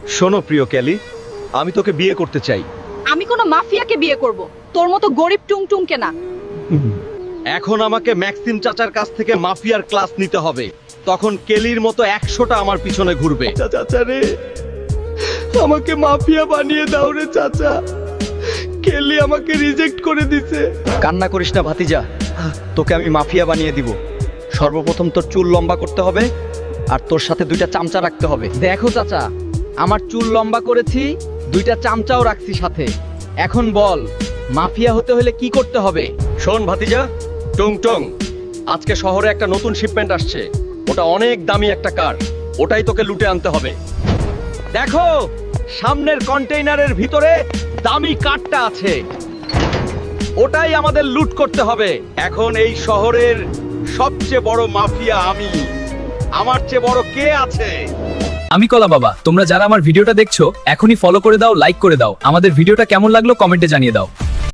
শোনো প্রিয় ক্যালি, আমি তোকে বিয়ে করতে চাই। আমি কোনো মাফিয়াকে বিয়ে করব, তোর মতো গরিব টুংটুংকে না। এখন আমাকে ম্যাক্সিম চাচার কাছ থেকে মাফিয়ার ক্লাস নিতে হবে, তখন কেলির মতো 100টা আমার পিছনে ঘুরবে। চাচা রে, আমাকে মাফিয়া বানিয়ে দাও রে চাচা, কেলি আমাকে রিজেক্ট করে দিছে। কান্না করিস না ভাতিজা, তোকে আমি মাফিয়া বানিয়ে দিব। সর্বপ্রথম তোর চুল লম্বা করতে হবে, আর তোর সাথে 2টা চামচা রাখতে হবে। দেখো চাচা, আমার চুল লম্বা করেছি, 2টা চামচাও রাখছি সাথে। এখন বল, মাফিয়া হতে হলে কি করতে হবে? শোন ভাতিজা, টং টং, আজকে শহরে একটা নতুন শিপমেন্ট আসছে, ওটা অনেক দামি একটা কার, ওটাই তোকে লুটে আনতে হবে। দেখো, সামনের কন্টেইনারের ভিতরে দামি কারটা আছে, ওটাই আমাদের লুট করতে হবে। এখন এই শহরের সবচেয়ে বড় মাফিয়া আমি, আমার চেয়ে বড় কে আছে? আমি কলা বাবা। তোমরা যারা আমার ভিডিওটা দেখছো এখনই ফলো করে দাও, লাইক করে দাও। আমাদের ভিডিওটা কেমন লাগলো কমেন্টে জানিয়ে দাও।